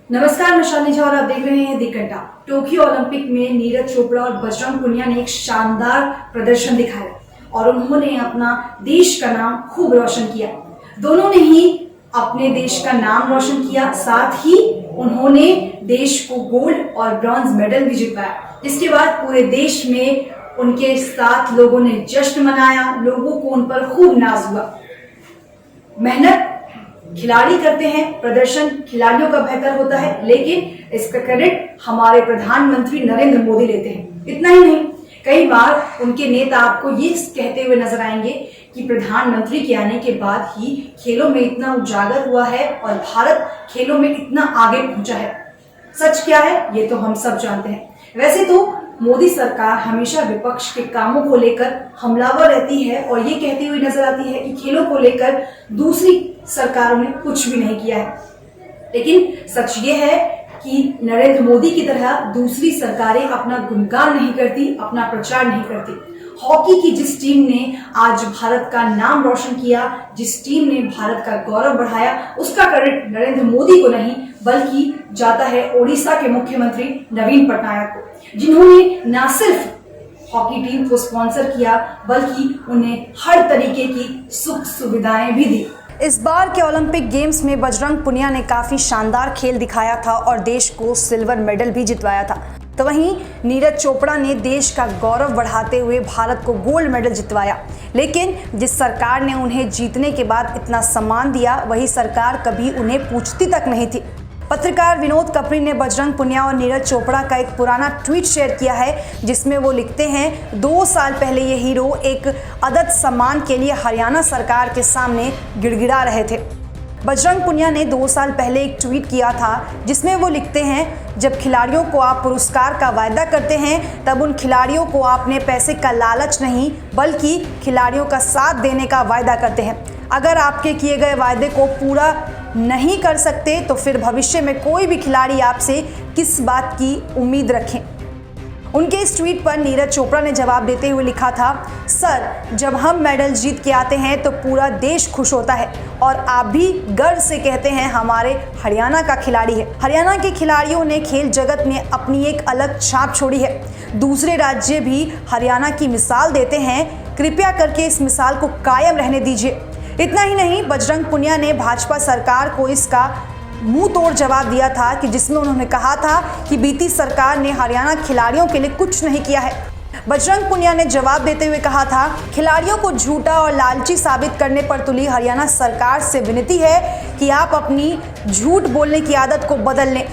नमस्कार, मैं शालिनी झा और आप देख रहे हैं दी घंटा। टोक्यो ओलंपिक में नीरज चोपड़ा और बजरंग पुनिया ने एक शानदार प्रदर्शन दिखाया और उन्होंने अपना देश का नाम खूब रोशन किया। दोनों ने ही अपने देश का नाम रोशन किया, साथ ही उन्होंने देश को गोल्ड और ब्रॉन्ज मेडल भी जितवाया। इसके बाद पूरे देश में उनके साथ लोगों ने जश्न मनाया, लोगों को उन पर खूब नाज हुआ। मेहनत खिलाड़ी करते हैं, प्रदर्शन खिलाड़ियों का बेहतर होता है, लेकिन इसका क्रेडिट हमारे प्रधानमंत्री नरेंद्र मोदी लेते हैं। इतना ही नहीं, कई बार उनके नेता आपको ये कहते हुए नजर आएंगे कि प्रधानमंत्री के आने के बाद ही खेलों में इतना उजागर हुआ है और भारत खेलों में इतना आगे पहुंचा है। सच क्या है ये तो हम सब जानते हैं। वैसे तो मोदी सरकार हमेशा विपक्ष के कामों को लेकर हमलावर रहती है और ये कहती हुई नजर आती है कि खेलों को लेकर दूसरी सरकारों ने कुछ भी नहीं किया है, लेकिन सच ये है कि नरेंद्र मोदी की तरह दूसरी सरकारें अपना गुणगान नहीं करती, अपना प्रचार नहीं करती। हॉकी की जिस टीम ने आज भारत का नाम रोशन किया, जिस टीम ने भारत का गौरव बढ़ाया, उसका क्रेडिट नरेंद्र मोदी को नहीं बल्कि जाता है ओडिशा के मुख्यमंत्री नवीन पटनायक को, जिन्होंने न सिर्फ हॉकी टीम को स्पॉन्सर किया बल्कि उन्हें हर तरीके की सुख सुविधाएं भी दी। इस बार के ओलंपिक गेम्स में बजरंग पुनिया ने काफी शानदार खेल दिखाया था और देश को सिल्वर मेडल भी जितवाया था। तो वहीं नीरज चोपड़ा ने देश का गौरव बढ़ाते हुए भारत को गोल्ड मेडल जितवाया। लेकिन जिस सरकार ने उन्हें जीतने के बाद इतना सम्मान दिया, वही सरकार कभी उन्हें पूछती तक नहीं थी। पत्रकार विनोद कपरी ने बजरंग पुनिया और नीरज चोपड़ा का एक पुराना ट्वीट शेयर किया है, जिसमें वो लिखते हैं, 2 साल पहले ये हीरो एक अदद सम्मान के लिए हरियाणा सरकार के सामने गिड़गिड़ा रहे थे। बजरंग पुनिया ने 2 साल पहले एक ट्वीट किया था, जिसमें वो लिखते हैं, जब खिलाड़ियों को आप पुरस्कार का वायदा करते हैं तब उन खिलाड़ियों को आपने पैसे का लालच नहीं बल्कि खिलाड़ियों का साथ देने का वायदा करते हैं। अगर आपके किए गए वायदे को पूरा नहीं कर सकते तो फिर भविष्य में कोई भी खिलाड़ी आपसे किस बात की उम्मीद रखें। उनके इस ट्वीट पर नीरज चोपड़ा ने जवाब देते हुए लिखा था, सर, जब हम मेडल जीत के आते हैं तो पूरा देश खुश होता है और आप भी गर्व से कहते हैं हमारे हरियाणा का खिलाड़ी है। हरियाणा के खिलाड़ियों ने खेल जगत में अपनी एक अलग छाप छोड़ी है। दूसरे राज्य भी हरियाणा की मिसाल देते हैं, कृपया करके इस मिसाल को कायम रहने दीजिए। इतना ही नहीं, बजरंग पुनिया ने भाजपा सरकार को इसका मुंह तोड़ जवाब दिया था कि जिसमें उन्होंने कहा था कि बीती सरकार ने हरियाणा खिलाड़ियों के लिए कुछ नहीं किया है। बजरंग पुनिया ने जवाब देते हुए कहा था, खिलाड़ियों को झूठा और लालची साबित करने पर तुली हरियाणा सरकार से विनती है कि आप अपनी झूठ बोलने की आदत को बदल लें।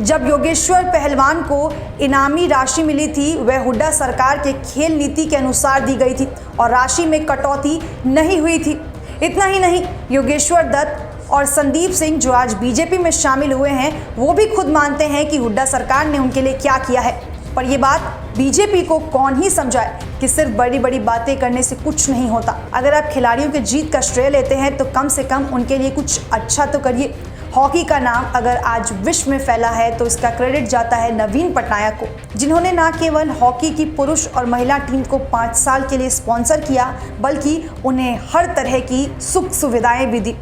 जब योगेश्वर पहलवान को इनामी राशि मिली थी, वह हुड्डा सरकार के खेल नीति के अनुसार दी गई थी और राशि में कटौती नहीं हुई थी। इतना ही नहीं, योगेश्वर दत्त और संदीप सिंह जो आज बीजेपी में शामिल हुए हैं, वो भी खुद मानते हैं कि हुड्डा सरकार ने उनके लिए क्या किया है। पर ये बात बीजेपी को कौन ही समझाए कि सिर्फ बड़ी बड़ी बातें करने से कुछ नहीं होता। अगर आप खिलाड़ियों के जीत का श्रेय लेते हैं तो कम से कम उनके लिए कुछ अच्छा तो करिए। हॉकी का नाम अगर आज विश्व में फैला है तो इसका क्रेडिट जाता है नवीन पटनायक को, जिन्होंने न केवल हॉकी की पुरुष और महिला टीम को 5 साल के लिए स्पॉन्सर किया बल्कि उन्हें हर तरह की सुख सुविधाएं भी दी।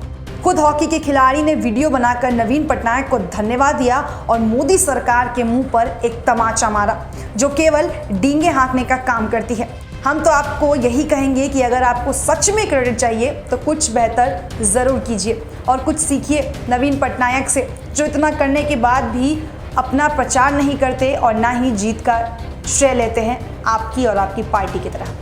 खुद हॉकी के खिलाड़ी ने वीडियो बनाकर नवीन पटनायक को धन्यवाद दिया और मोदी सरकार के मुंह पर एक तमाचा मारा, जो केवल डींगे हाँकने का काम करती है। हम तो आपको यही कहेंगे कि अगर आपको सच में क्रेडिट चाहिए तो कुछ बेहतर ज़रूर कीजिए और कुछ सीखिए नवीन पटनायक से, जो इतना करने के बाद भी अपना प्रचार नहीं करते और ना ही जीत का श्रेय लेते हैं आपकी और आपकी पार्टी की तरह।